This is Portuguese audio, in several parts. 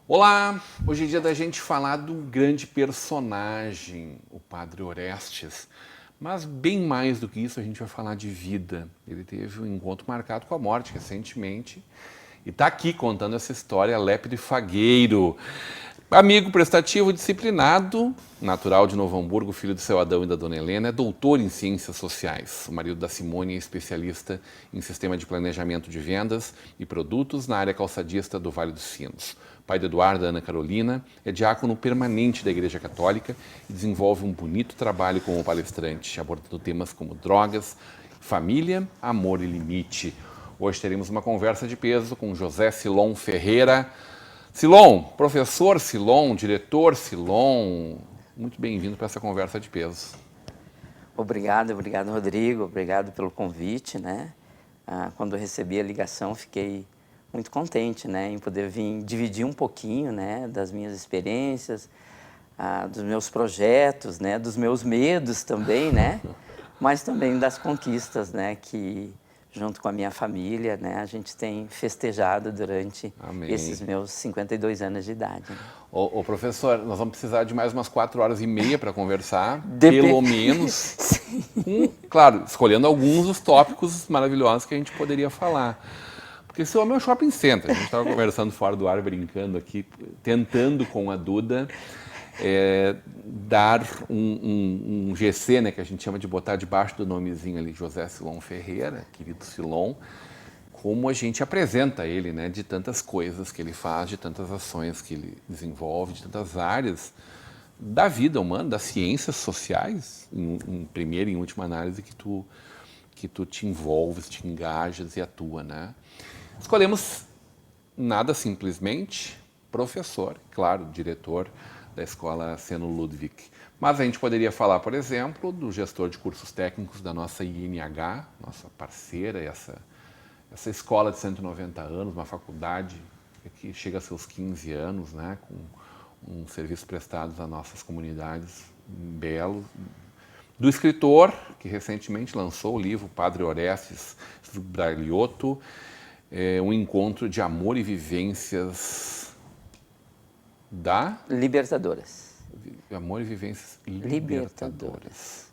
Olá! Hoje é dia da gente falar de um grande personagem, o Padre Orestes. Mas bem mais do que isso, a gente vai falar de vida. Ele teve um encontro marcado com a morte recentemente e está aqui contando essa história lépido e fagueiro. Amigo prestativo, disciplinado, natural de Novo Hamburgo, filho do seu Adão e da Dona Helena, é doutor em Ciências Sociais. O marido da Simone é especialista em sistema de planejamento de vendas e produtos na área calçadista do Vale dos Sinos. Pai de Eduardo e Ana Carolina, é diácono permanente da Igreja Católica e desenvolve um bonito trabalho como palestrante, abordando temas como drogas, família, amor e limite. Hoje teremos uma conversa de peso com José Silon Ferreira. Silon, professor Silon, diretor Silon, muito bem-vindo para essa conversa de peso. Obrigado, Rodrigo, obrigado pelo convite, né? Quando eu recebi a ligação, fiquei muito contente, né, em poder vir dividir um pouquinho, né, das minhas experiências, dos meus projetos, né, dos meus medos também, né, mas também das conquistas, né, que junto com a minha família, né, a gente tem festejado durante esses meus 52 anos de idade. Né? Ô, professor, nós vamos precisar de mais umas 4h30 para conversar, pelo menos, claro, escolhendo alguns dos tópicos maravilhosos que a gente poderia falar. Porque esse homem é um shopping center. A gente estava conversando fora do ar, brincando aqui, tentando com a Duda dar um GC, né, que a gente chama de botar debaixo do nomezinho ali, José Silon Ferreira, querido Silon, como a gente apresenta ele, né, de tantas coisas que ele faz, de tantas ações que ele desenvolve, de tantas áreas da vida humana, das ciências sociais, em primeira e em última análise, que tu te envolves, te engajas e atua, né? Escolhemos nada simplesmente professor, claro, diretor da escola Seno Ludwig. Mas a gente poderia falar, por exemplo, do gestor de cursos técnicos da nossa INH, nossa parceira, essa escola de 190 anos, uma faculdade que chega a seus 15 anos, né, com um serviço prestado às nossas comunidades belo. Do escritor, que recentemente lançou o livro Padre Orestes Sbraiotto, um encontro de amor e vivências da... Libertadoras. Amor e vivências libertadoras.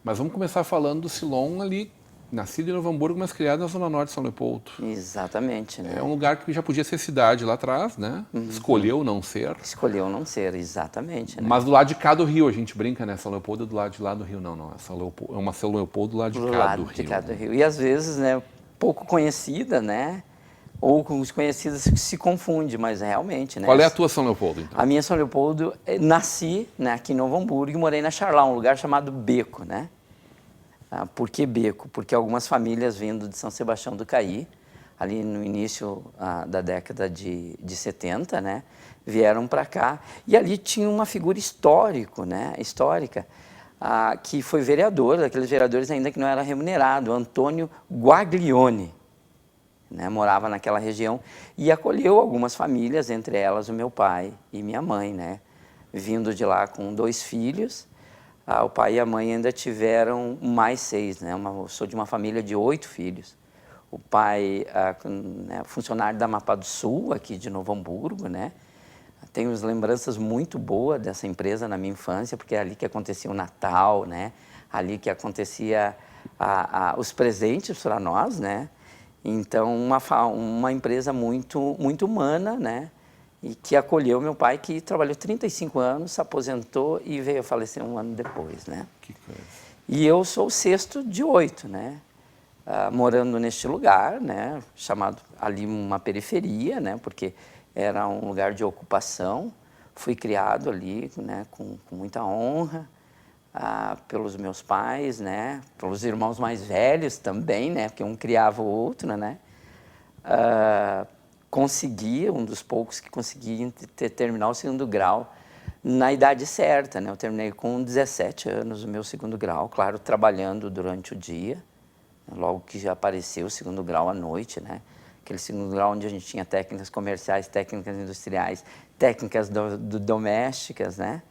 Mas vamos começar falando do Silon ali, nascido em Novo Hamburgo, mas criado na Zona Norte de São Leopoldo. Exatamente, né? É um lugar que já podia ser cidade lá atrás, né? Escolheu não ser. Escolheu não ser, exatamente. Né? Mas do lado de cá do rio, a gente brinca, né? São Leopoldo é do lado de lá do rio. Não. É uma São Leopoldo do lado de cá do rio. De cá do rio. E às vezes, né, pouco conhecida, né? Ou com os conhecidos se confunde, mas realmente, né? Qual é a tua São Leopoldo, então? A minha São Leopoldo, nasci, né, aqui em Novo Hamburgo e morei na Charlau, um lugar chamado Beco, né? Por que Beco? Porque algumas famílias vindo de São Sebastião do Caí, ali no início da década de 70, né, vieram para cá. E ali tinha uma figura histórica, que foi vereador, daqueles vereadores ainda que não era remunerado, Antônio Guaglione. Né, morava naquela região e acolheu algumas famílias, entre elas o meu pai e minha mãe, né, vindo de lá com 2 filhos. O pai e a mãe ainda tiveram mais 6, né, eu sou de uma família de 8 filhos. O pai, né, funcionário da Amapá do Sul, aqui de Novo Hamburgo, né, tenho lembranças muito boas dessa empresa na minha infância, porque é ali que acontecia o Natal, né, ali que acontecia os presentes para nós, né. Então, uma empresa muito humana, né? E que acolheu meu pai, que trabalhou 35 anos, se aposentou e veio a falecer um ano depois, né? Que coisa. E eu sou o 6º de 8, né? Morando neste lugar, né? Chamado ali uma periferia, né? Porque era um lugar de ocupação. Fui criado ali, né? Com muita honra. Pelos meus pais, né, pelos irmãos mais velhos também, né, porque um criava o outro, né, consegui, um dos poucos que consegui terminar o 2º grau na idade certa, né? Eu terminei com 17 anos o meu segundo grau, claro, trabalhando durante o dia, logo que já apareceu o segundo grau à noite, né? Aquele segundo grau onde a gente tinha técnicas comerciais, técnicas industriais, técnicas domésticas, né?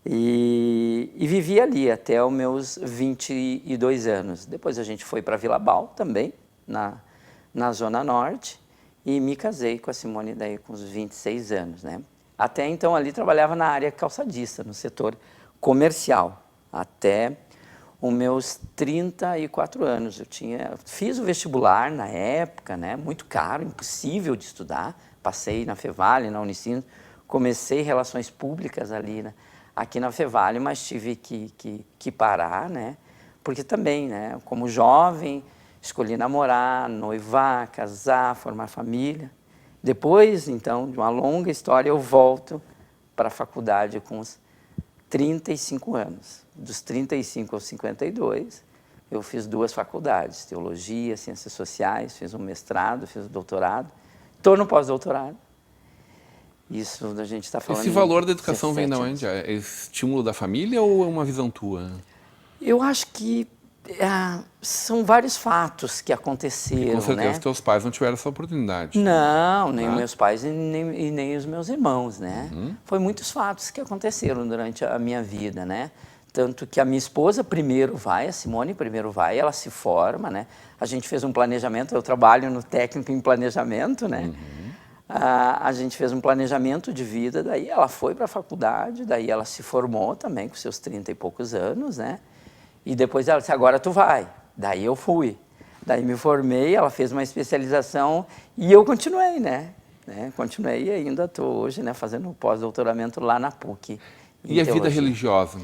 E vivi ali até os meus 22 anos. Depois a gente foi para Vila Bal também, na Zona Norte, e me casei com a Simone daí com os 26 anos, né? Até então ali trabalhava na área calçadista, no setor comercial, até os meus 34 anos. Fiz o vestibular na época, né? Muito caro, impossível de estudar. Passei na Fevale, na Unicinos, comecei relações públicas ali, né? Aqui na Fevale, mas tive que parar, né? Porque também, né? Como jovem, escolhi namorar, noivar, casar, formar família. Depois, então, de uma longa história, eu volto para a faculdade com os 35 anos. Dos 35 aos 52, eu fiz 2 faculdades, teologia, ciências sociais, fiz um mestrado, fiz um doutorado, estou no pós-doutorado. Isso a gente está falando. Esse valor da educação vem de onde? É estímulo da família ou é uma visão tua? Eu acho que são vários fatos que aconteceram. E com certeza né? os teus pais não tiveram essa oportunidade. Não, nem meus pais e nem os meus irmãos, né? Foi muitos fatos que aconteceram durante a minha vida, né? Tanto que a minha esposa primeiro vai, a Simone primeiro vai, ela se forma, né? A gente fez um planejamento, eu trabalho no técnico em planejamento, né? A gente fez um planejamento de vida, daí ela foi para a faculdade, daí ela se formou também com seus 30 e poucos anos, né? E depois ela disse, agora tu vai. Daí eu fui. Daí me formei, ela fez uma especialização e eu continuei, né? Continuei e ainda estou hoje, né, fazendo um pós-doutoramento lá na PUC. E a vida religiosa?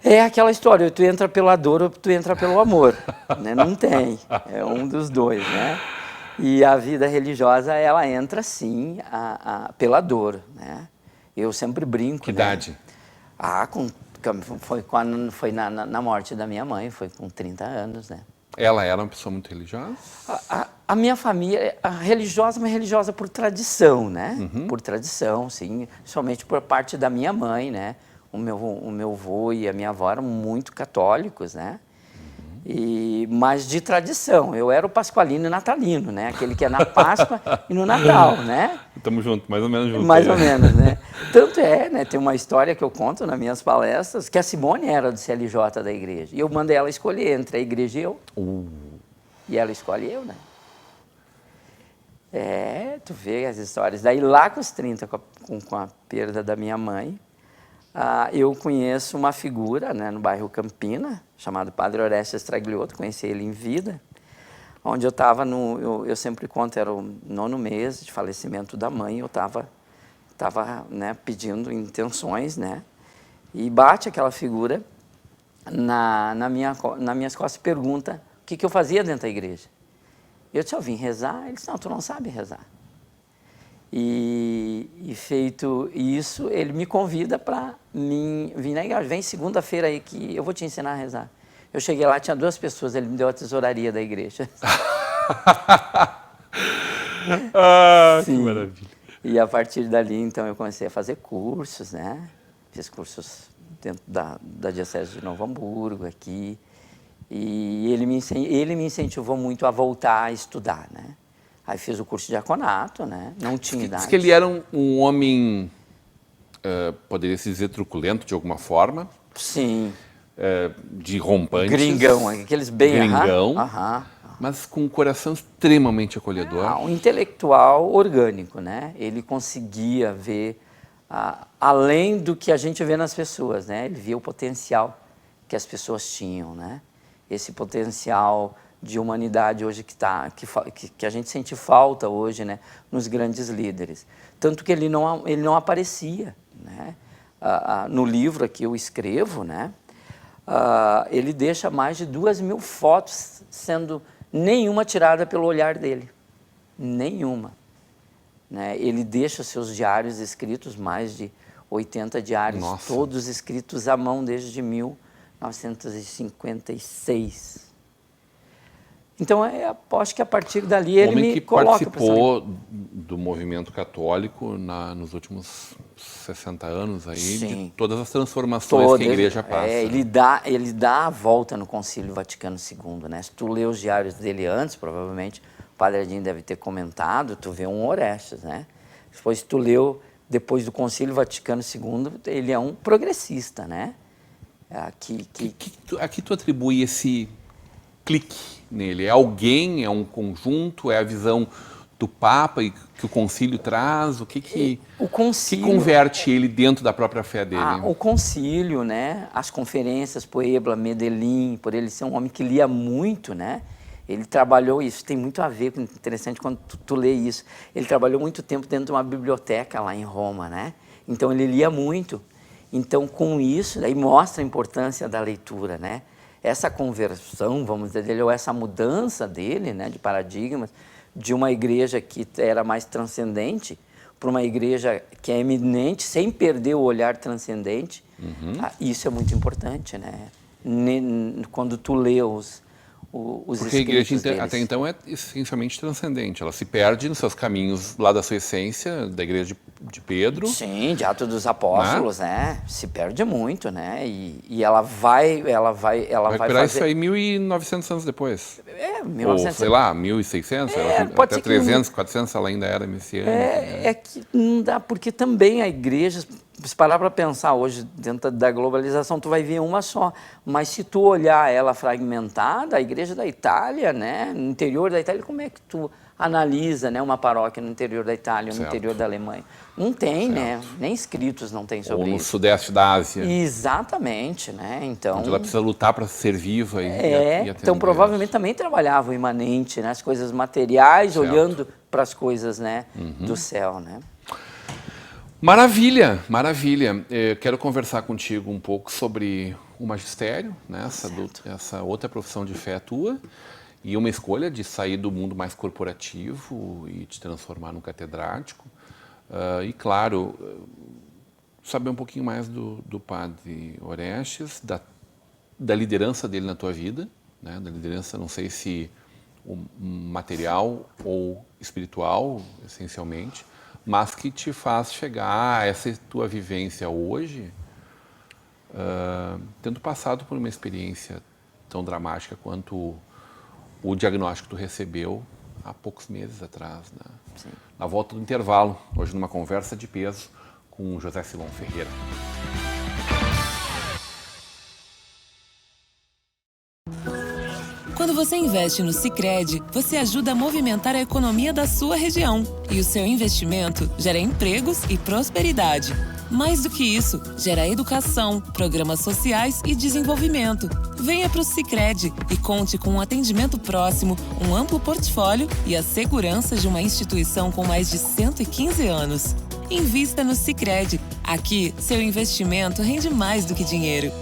É aquela história, tu entra pela dor ou tu entra pelo amor, né? Não tem, é um dos dois, né? E a vida religiosa, ela entra sim pela dor, né? Eu sempre brinco, Que né? idade? Foi na morte da minha mãe, foi com 30 anos, né? Ela era uma pessoa muito religiosa? A minha família, religiosa, mas religiosa por tradição, né? Por tradição, sim. Somente por parte da minha mãe, né? O meu avô e a minha avó eram muito católicos, né? Mas de tradição. Eu era o pascualino e natalino, né? Aquele que é na Páscoa e no Natal, né? Estamos juntos, mais ou menos juntos. Mais ou menos, né? Tanto né? Tem uma história que eu conto nas minhas palestras, que a Simone era do CLJ da igreja. E eu mandei ela escolher entre a igreja e eu. E ela escolhe eu, né? Tu vê as histórias. Daí lá com os 30, com a perda da minha mãe, eu conheço uma figura, né, no bairro Campina, chamado Padre Orestes Stragliotto, conheci ele em vida, onde eu estava eu sempre conto, era o 9º mês de falecimento da mãe, eu estava né, pedindo intenções, né, e bate aquela figura nas minhas costas e pergunta o que eu fazia dentro da igreja. Eu disse, eu vim rezar. Ele disse, não, tu não sabe rezar. E feito isso, ele me convida para vir na igreja. Vem segunda-feira aí que eu vou te ensinar a rezar. Eu cheguei lá, tinha 2 pessoas, ele me deu a tesouraria da igreja. Que maravilha. E a partir dali, então, eu comecei a fazer cursos, né? Fiz cursos dentro da Diocese de Novo Hamburgo, aqui. E ele me incentivou muito a voltar a estudar, né? Aí fiz o curso de diaconato, né? Não tinha idade. Diz que ele era um homem, poderia se dizer, truculento de alguma forma. Sim. De rompantes. Gringão, aqueles bem... Gringão, mas com um coração extremamente acolhedor. Um intelectual orgânico, né? Ele conseguia ver além do que a gente vê nas pessoas, né? Ele via o potencial que as pessoas tinham, né? Esse potencial de humanidade hoje que a gente sente falta hoje, né, nos grandes líderes. Tanto que ele não aparecia, né? No livro aqui eu escrevo, né? Ele deixa mais de 2.000 fotos, sendo nenhuma tirada pelo olhar dele. Nenhuma. Né? Ele deixa seus diários escritos, mais de 80 diários, Nossa. Todos escritos à mão desde 1956. Então, acho que a partir dali Um ele homem me que coloca... participou do movimento católico nos últimos 60 anos, aí, Sim. de todas as transformações que a igreja passa. Ele dá a volta no Concílio Vaticano II, né? Se tu lê os diários dele antes, provavelmente o Padre Adinho deve ter comentado, tu vê um Orestes, né? Depois tu leu, depois do Concílio Vaticano II, ele é um progressista, né? Aqui tu atribui esse clique nele? É alguém, é um conjunto, é a visão do Papa e que o concílio traz? O que converte ele dentro da própria fé dele? O concílio, né? As conferências, Puebla, Medellín, por ele ser um homem que lia muito, né? Ele trabalhou, isso tem muito a ver, interessante quando tu lê isso, ele trabalhou muito tempo dentro de uma biblioteca lá em Roma, né? Então ele lia muito. Então com isso, aí mostra a importância da leitura, né? Essa conversão, vamos dizer, dele, ou essa mudança dele, né, de paradigmas, de uma igreja que era mais transcendente para uma igreja que é eminente, sem perder o olhar transcendente, isso é muito importante, né? Quando tu lê os Porque a igreja deles. até então é essencialmente transcendente. Ela se perde nos seus caminhos lá da sua essência, da igreja de Pedro. Sim, de Atos dos Apóstolos, né? Se perde muito, né? E ela vai recuperar fazer... isso aí 1.900 anos depois. 1900... Ou, sei lá, 1.600, pode até ser que 300, 400 ela ainda era messiânica. É que não dá, porque também a igreja, se parar para pensar hoje, dentro da globalização, tu vai ver uma só. Mas se tu olhar ela fragmentada, a igreja da Itália, né, no interior da Itália, como é que tu analisa, né, uma paróquia no interior da Itália, no interior da Alemanha? Não tem, né? Nem escritos não tem sobre isso. Ou no sudeste da Ásia. Exatamente, né? Então... Onde ela precisa lutar para ser viva e atender. Então provavelmente também trabalhava o imanente, né, as coisas materiais, certo, olhando para as coisas, né, do céu, né? Maravilha, maravilha. Eu quero conversar contigo um pouco sobre o magistério, né? Essa outra profissão de fé tua, e uma escolha de sair do mundo mais corporativo e te transformar num catedrático. E, claro, saber um pouquinho mais do Padre Orestes, da liderança dele na tua vida, né? Da liderança, não sei se material ou espiritual, essencialmente, mas que te faz chegar a essa tua vivência hoje, tendo passado por uma experiência tão dramática quanto o diagnóstico que tu recebeu há poucos meses atrás, né? Sim. Na volta do intervalo, hoje numa conversa de peso com o José Silon Ferreira. Quando você investe no Sicredi, você ajuda a movimentar a economia da sua região. E o seu investimento gera empregos e prosperidade. Mais do que isso, gera educação, programas sociais e desenvolvimento. Venha para o Sicredi e conte com um atendimento próximo, um amplo portfólio e a segurança de uma instituição com mais de 115 anos. Invista no Sicredi. Aqui, seu investimento rende mais do que dinheiro.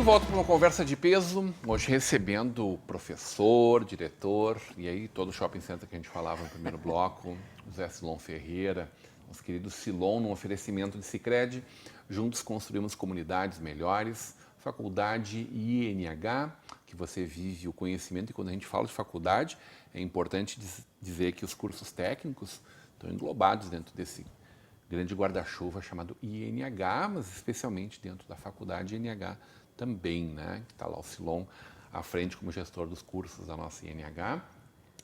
De volta para uma conversa de peso, hoje recebendo o professor, diretor, e aí todo o shopping center que a gente falava no primeiro bloco, José Silon Ferreira, nosso querido Silon, num oferecimento de Sicredi. Juntos construímos comunidades melhores, faculdade INH, que você vive o conhecimento, e quando a gente fala de faculdade, é importante dizer que os cursos técnicos estão englobados dentro desse grande guarda-chuva chamado INH, mas especialmente dentro da faculdade INH também, né? Que está lá o Silon à frente como gestor dos cursos da nossa INH,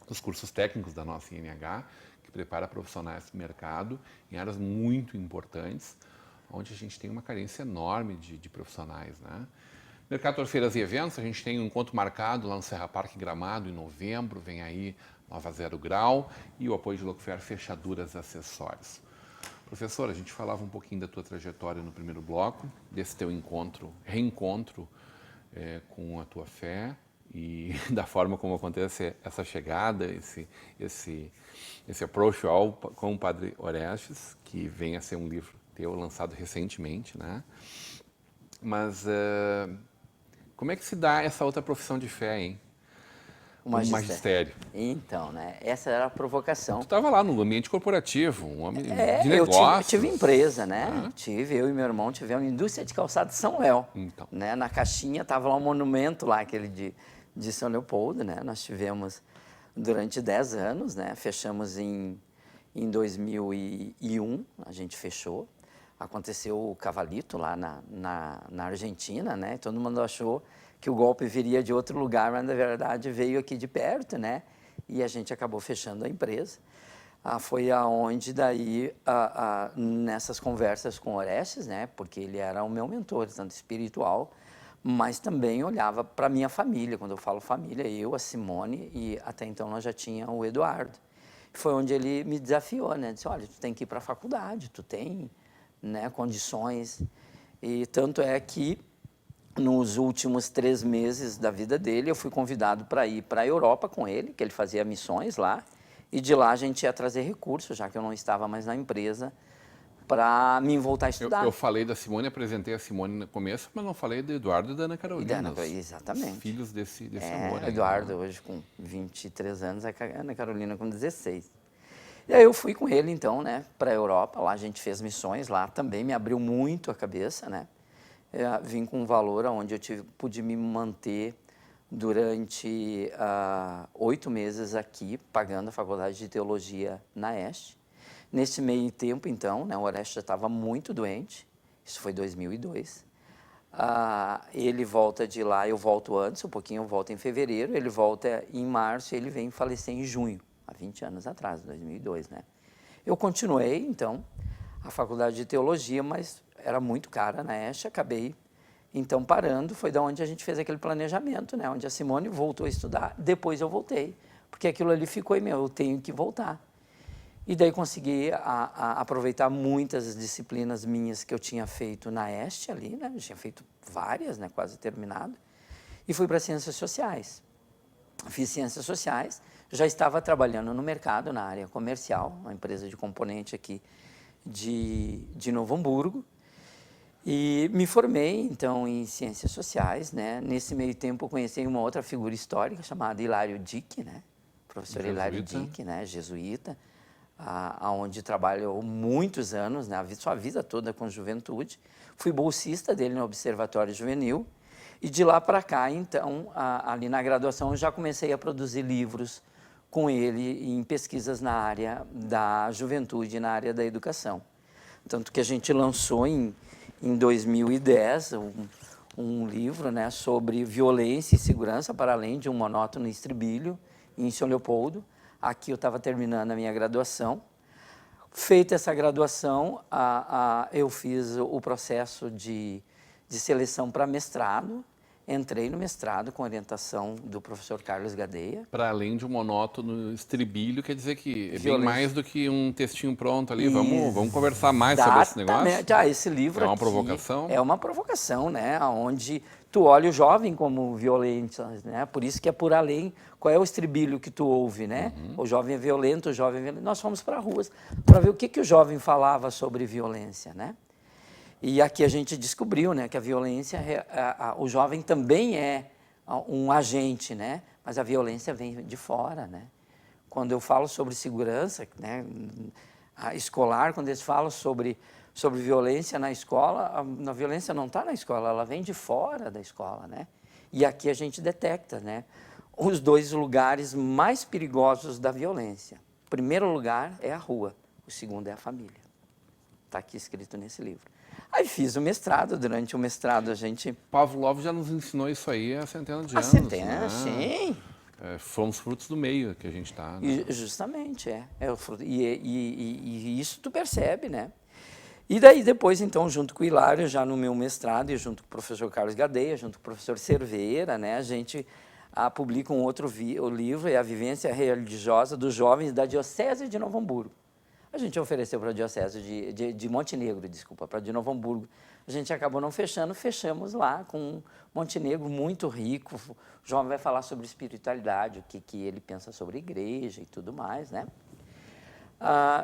dos cursos técnicos da nossa INH, que prepara profissionais do mercado em áreas muito importantes, onde a gente tem uma carência enorme de profissionais, né? Mercator Feiras e Eventos, a gente tem um encontro marcado lá no Serra Parque Gramado em novembro, vem aí Nova Zero Grau, e o apoio de Locofer Fechaduras e Acessórios. Professor, a gente falava um pouquinho da tua trajetória no primeiro bloco, desse teu reencontro com a tua fé e da forma como acontece essa chegada, esse approach com o Padre Orestes, que vem a ser um livro teu lançado recentemente, né? Mas como é que se dá essa outra profissão de fé, hein? O magistério. Então, né? Essa era a provocação. Tu estava lá no ambiente corporativo, um homem de Eu negócios. tive empresa, né? Eu e meu irmão tivemos indústria de calçado de São Léo. Então. Né? Na caixinha estava lá um monumento lá, aquele de São Leopoldo, né? Nós tivemos durante 10 anos, né? Fechamos em 2001, a gente fechou. Aconteceu o Cavalito lá na Argentina, né? Todo mundo achou que o golpe viria de outro lugar, mas na verdade veio aqui de perto, né? E a gente acabou fechando a empresa. Foi aonde daí, nessas conversas com Orestes, né? Porque ele era o meu mentor, tanto espiritual, mas também olhava para a minha família. Quando eu falo família, eu, a Simone e até então nós já tinha o Eduardo. Foi onde ele me desafiou, né? Disse, olha, tu tem que ir para a faculdade, tu tem, né, condições. E tanto é que nos últimos 3 meses da vida dele, eu fui convidado para ir para a Europa com ele, que ele fazia missões lá, e de lá a gente ia trazer recursos, já que eu não estava mais na empresa, para mim voltar a estudar. Eu falei da Simone, apresentei a Simone no começo, mas não falei do Eduardo e da Ana Carolina. Exatamente. Filhos desse amor. O Eduardo hoje com 23 anos, a Ana Carolina com 16. E aí eu fui com ele, então, né, para a Europa, lá a gente fez missões, lá também me abriu muito a cabeça, né? Eu vim com um valor onde eu pude me manter durante 8 meses aqui, pagando a faculdade de teologia na Este. Nesse meio tempo, então, né, o Orestes já estava muito doente, isso foi 2002. Ele volta de lá, eu volto antes, um pouquinho, eu volto em fevereiro, ele volta em março e ele vem falecer em junho, há 20 anos atrás, 2002, né? Eu continuei, então, a faculdade de teologia, mas era muito cara na Este, acabei, então, parando. Foi da onde a gente fez aquele planejamento, né? Onde a Simone voltou a estudar, depois eu voltei, porque aquilo ali ficou eu tenho que voltar. E daí consegui aproveitar muitas disciplinas minhas que eu tinha feito na Este ali, né? Eu tinha feito várias, né? Quase terminado. E fui para Ciências Sociais. Fiz Ciências Sociais, já estava trabalhando no mercado, na área comercial, uma empresa de componente aqui de Novo Hamburgo. E me formei, então, em Ciências Sociais, né? Nesse meio tempo eu conheci uma outra figura histórica chamada Hilário Dick, né? Professor Hilário Dick, né? Jesuíta, onde trabalhou muitos anos, né? Sua vida toda com juventude. Fui bolsista dele no Observatório Juvenil. E de lá para cá, então, ali na graduação, eu já comecei a produzir livros com ele em pesquisas na área da juventude, na área da educação. Tanto que a gente lançou em 2010 um livro, né, sobre violência e segurança para além de um monótono estribilho em São Leopoldo. Aqui eu estava terminando a minha graduação. Feita essa graduação, eu fiz o processo de seleção para mestrado. Entrei no mestrado com orientação do professor Carlos Gadeia. Para além de um monótono estribilho, quer dizer que é bem mais do que um textinho pronto ali. Vamos conversar mais sobre esse negócio? Esse livro é uma aqui provocação? É uma provocação, né? Onde tu olha o jovem como violento, né? Por isso que é por além. Qual é o estribilho que tu ouve, né? O jovem é violento, o jovem é violento. Nós fomos para ruas para ver o que o jovem falava sobre violência, né? E aqui a gente descobriu, né, que a violência, o jovem também é um agente, né, mas a violência vem de fora, né. Quando eu falo sobre segurança, né, escolar, quando eles falam sobre violência na escola, a violência não está na escola, ela vem de fora da escola, né. E aqui a gente detecta, né, os 2 lugares mais perigosos da violência. O primeiro lugar é a rua, o segundo é a família. Está aqui escrito nesse livro. Aí fiz o mestrado, durante o mestrado a gente... Pavlov já nos ensinou isso aí há centenas de anos. Centenas, né? Sim. Foram os frutos do meio que a gente está. Né? Justamente, é o fruto. E isso tu percebe, né? E daí depois, então, junto com o Hilário, já no meu mestrado, e junto com o professor Carlos Gadeia, junto com o professor Cerveira, né, a gente publica um outro livro, é A Vivência Religiosa dos Jovens da Diocese de Novo Hamburgo. A gente ofereceu para a Diocese de Montenegro, desculpa, para de Novo Hamburgo, a gente acabou não fechando, fechamos lá com Montenegro, muito rico. O João vai falar sobre espiritualidade, o que ele pensa sobre igreja e tudo mais, né?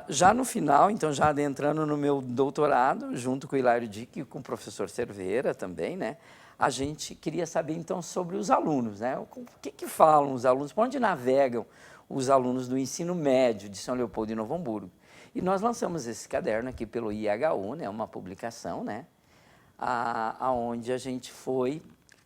Já no final, então, já adentrando no meu doutorado, junto com o Hilário Dick e com o professor Cerveira também, né? A gente queria saber, então, sobre os alunos, né? O que falam os alunos, por onde navegam os alunos do ensino médio de São Leopoldo e Novo Hamburgo. E nós lançamos esse caderno aqui pelo IHU, né? Uma publicação, né? Aonde a gente foi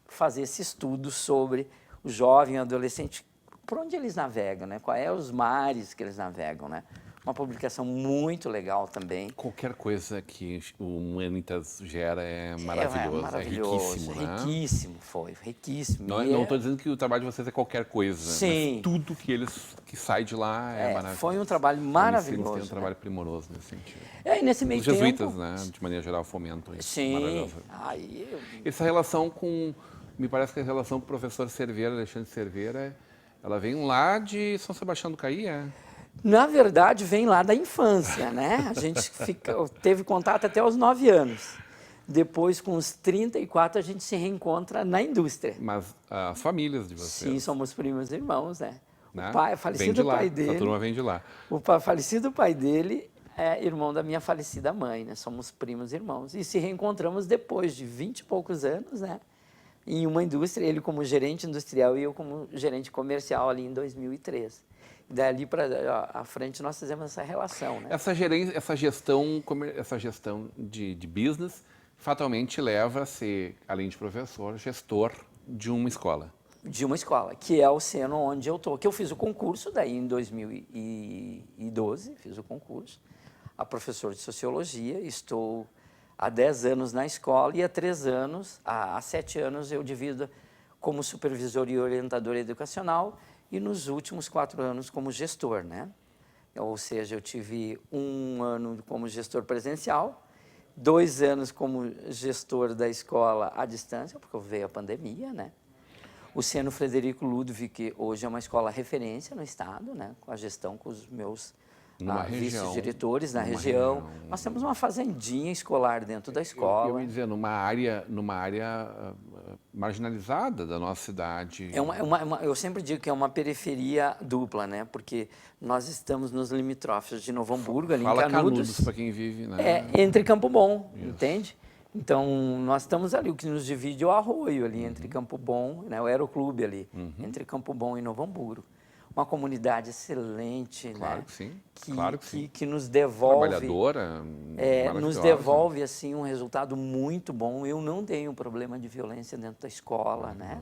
fazer esse estudo sobre o jovem e o adolescente, por onde eles navegam, né? Quais são os mares que eles navegam, né? Uma publicação muito legal também. Qualquer coisa que o Humanitas gera é maravilhoso, maravilhoso, riquíssimo, né? Riquíssimo, foi, riquíssimo. Não estou dizendo que o trabalho de vocês é qualquer coisa, Sim. mas tudo que sai de lá é maravilhoso. Foi um trabalho maravilhoso. Tem um trabalho primoroso nesse sentido. E nesse meio Os jesuítas, tempo, né, de maneira geral, fomentam isso. sim. Maravilhoso. Essa relação me parece que a relação com o professor Cerveira, Alexandre Cerveira, ela vem lá de São Sebastião do Caí, Na verdade, vem lá da infância, né? A gente teve contato até os 9 anos. Depois, com os 34, a gente se reencontra na indústria. Mas as famílias de vocês? Sim, somos primos irmãos, né? Né? O pai, falecido pai dele. A turma vem de lá. O falecido pai dele é irmão da minha falecida mãe, né? Somos primos irmãos. E se reencontramos depois de 20 e poucos anos, né? Em uma indústria, ele como gerente industrial e eu como gerente comercial ali em 2003. Dali para a frente nós fizemos essa relação, né? Essa gestão de business fatalmente leva a ser, além de professor, gestor de uma escola. De uma escola, que é o seno onde eu estou. Que eu fiz o concurso daí em 2012, fiz o concurso, a professor de Sociologia, estou há 10 anos na escola e há 7 anos eu divido como supervisor e orientador educacional e nos últimos 4 anos como gestor, né? Ou seja, eu tive 1 ano como gestor presencial, 2 anos como gestor da escola à distância, porque veio a pandemia, né? O Seno Frederico Ludwig, que hoje é uma escola referência no estado, né? Com a gestão com os meus vice-diretores na região. Nós temos uma fazendinha escolar dentro da escola. Eu ia dizer, numa área marginalizada da nossa cidade. Eu sempre digo que é uma periferia dupla, né? Porque nós estamos nos limítrofes de Novo Hamburgo, ali em Canudos. Para quem vive, né? Entre Campo Bom, entende? Então, nós estamos ali, o que nos divide é o arroio ali, entre Campo Bom, né? O Aeroclube ali, entre Campo Bom e Novo Hamburgo. Uma comunidade excelente, claro né? Que sim. Que nos devolve... Trabalhadora, nos devolve, assim, um resultado muito bom. Eu não tenho problema de violência dentro da escola, né?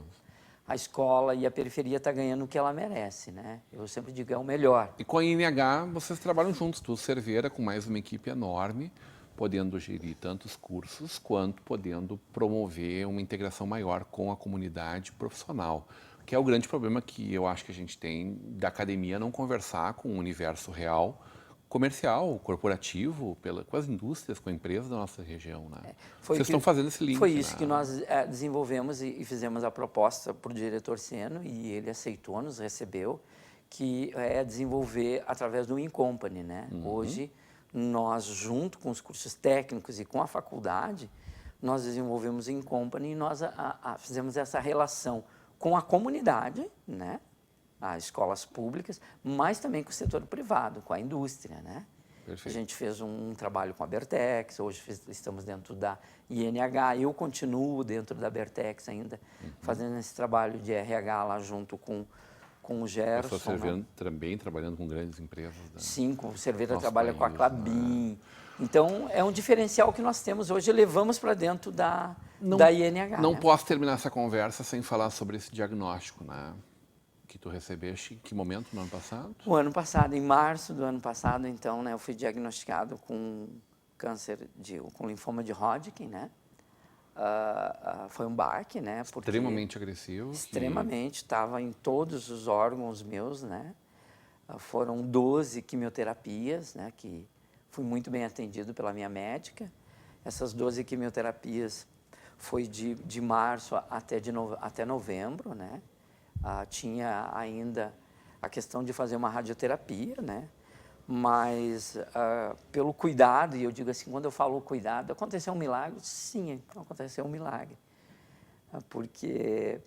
A escola e a periferia está ganhando o que ela merece, né? Eu sempre digo, é o melhor. E com a INH, vocês trabalham juntos, tu, Cerveira, com mais uma equipe enorme, podendo gerir tantos cursos, quanto podendo promover uma integração maior com a comunidade profissional, que é o grande problema que eu acho que a gente tem da academia não conversar com o universo real, comercial, corporativo, com as indústrias, com empresas da nossa região. Né? Vocês estão fazendo esse link. Foi isso que nós desenvolvemos e fizemos a proposta para o diretor Seno, e ele aceitou, nos recebeu, que é desenvolver através do InCompany, né? Hoje, nós, junto com os cursos técnicos e com a faculdade, nós desenvolvemos o InCompany e nós fizemos essa relação com a comunidade, né? As escolas públicas, mas também com o setor privado, com a indústria, né? Perfeito. A gente fez um trabalho com a Bertex, hoje estamos dentro da INH, eu continuo dentro da Bertex ainda, fazendo esse trabalho de RH lá junto com o Gerson. Você também trabalhando com grandes empresas. Né? Sim, o Cerveira trabalha com a Clabin. Então, é um diferencial que nós temos hoje, levamos para dentro da INH. Não posso terminar essa conversa sem falar sobre esse diagnóstico, né? Que tu recebeste em que momento no ano passado? O ano passado, em março do ano passado, então, né, eu fui diagnosticado com com linfoma de Hodgkin, né? Foi um baque, né? Extremamente agressivo. Extremamente, estava em todos os órgãos meus, né? Foram 12 quimioterapias, né? Que fui muito bem atendido pela minha médica. Essas 12 quimioterapias foi de março até novembro, né? Tinha ainda a questão de fazer uma radioterapia, né? mas pelo cuidado, e eu digo assim, quando eu falo cuidado, aconteceu um milagre? Sim, aconteceu um milagre. Porque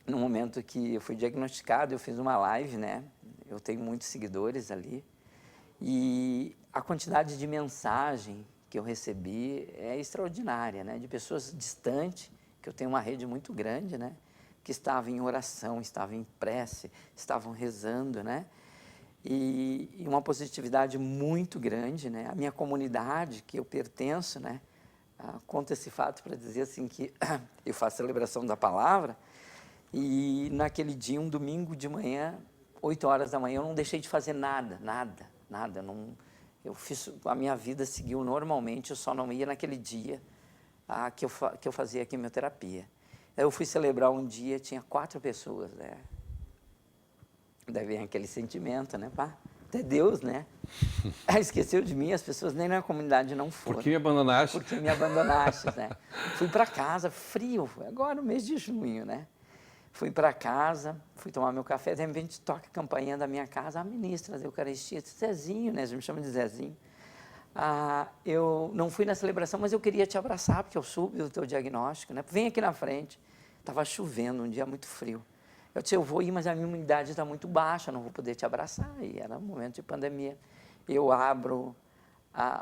no momento que eu fui diagnosticado, eu fiz uma live, né? Eu tenho muitos seguidores ali, e a quantidade de mensagem que eu recebi é extraordinária, né? De pessoas distantes, que eu tenho uma rede muito grande, né? Que estavam em oração, estavam em prece, estavam rezando, né? E uma positividade muito grande, né? A minha comunidade, que eu pertenço, né? Conta esse fato para dizer assim que eu faço celebração da palavra e naquele dia, um domingo de manhã, 8 horas da manhã, eu não deixei de fazer nada. Eu fiz, a minha vida seguiu normalmente, eu só não ia naquele dia que eu fazia a quimioterapia. Aí eu fui celebrar um dia, tinha 4 pessoas, né? Daí vem aquele sentimento, né? Pá, até Deus, né? Esqueceu de mim, as pessoas nem na comunidade não foram. Por que me abandonaste? Porque me abandonaste, né? Fui para casa, frio, agora no mês de junho, né? Fui para casa, fui tomar meu café, de repente toca a campainha da minha casa, a ministra da Eucaristia, Zezinho, né? Eles me chamam de Zezinho. Eu não fui na celebração, mas eu queria te abraçar, porque eu soube do teu diagnóstico, né? Vem aqui na frente. Estava chovendo, um dia muito frio. Eu disse, eu vou ir, mas a minha imunidade está muito baixa, não vou poder te abraçar. E era um momento de pandemia. Eu abro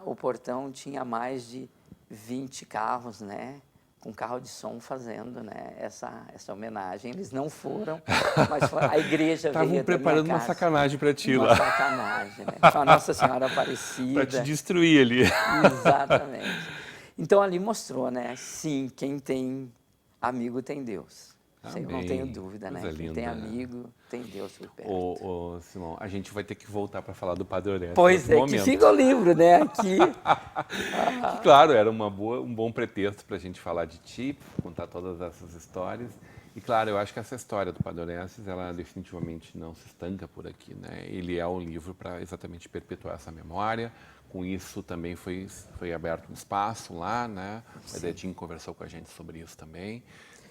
o portão, tinha mais de 20 carros, né? Com carro de som fazendo, né? Essa homenagem. Eles não foram, mas a igreja veio. Estavam preparando uma sacanagem para ti lá. Uma sacanagem, né? Com a Nossa Senhora Aparecida. Para te destruir ali. Exatamente. Então ali mostrou, né? Sim, quem tem amigo tem Deus. Isso eu não tenho dúvida, né? Quem tem amigo tem Deus por perto. Simão, a gente vai ter que voltar para falar do Padre Orestes. Pois é, que fica o livro, né? Aqui. Que, claro, era um bom pretexto para a gente falar de ti, contar todas essas histórias. E, claro, eu acho que essa história do Padre Orestes, ela definitivamente não se estanca por aqui, né? Ele é um livro para exatamente perpetuar essa memória. Com isso também foi aberto um espaço lá, né? O Edinho conversou com a gente sobre isso também.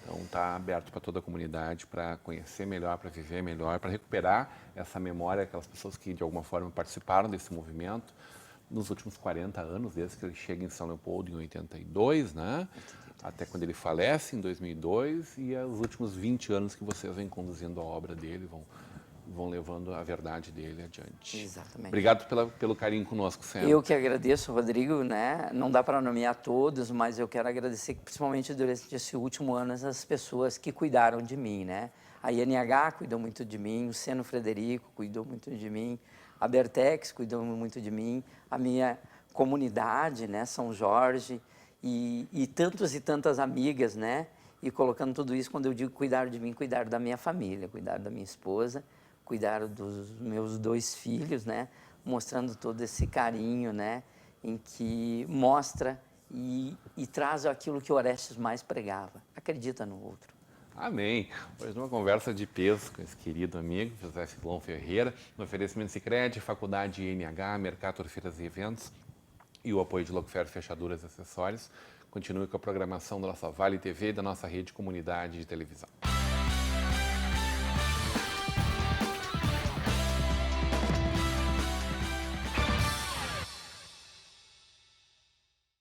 Então está aberto para toda a comunidade, para conhecer melhor, para viver melhor, para recuperar essa memória, aquelas pessoas que de alguma forma participaram desse movimento nos últimos 40 anos, desde que ele chega em São Leopoldo em 82, né? Até quando ele falece em 2002, e os últimos 20 anos que vocês vêm conduzindo a obra dele, vão levando a verdade dele adiante. Exatamente. Obrigado pelo carinho conosco, sempre. Eu que agradeço, Rodrigo, né? Não dá para nomear todos, mas eu quero agradecer principalmente durante esse último ano as pessoas que cuidaram de mim, né? A INH cuidou muito de mim, o Seno Frederico cuidou muito de mim, a Bertex cuidou muito de mim, a minha comunidade, né? São Jorge e tantas e tantas amigas, né? E colocando tudo isso, quando eu digo cuidar de mim, cuidar da minha família, cuidar da minha esposa, cuidar dos meus 2 filhos, né? Mostrando todo esse carinho, né? Em que mostra e traz aquilo que Orestes mais pregava. Acredita no outro. Amém. Hoje uma conversa de peso com esse querido amigo, José Silon Ferreira, no oferecimento Sicredi, Faculdade INH, Mercator Feiras e Eventos e o apoio de Locfer Fechaduras e Acessórios. Continue com a programação da nossa Vale TV e da nossa rede comunidade de televisão.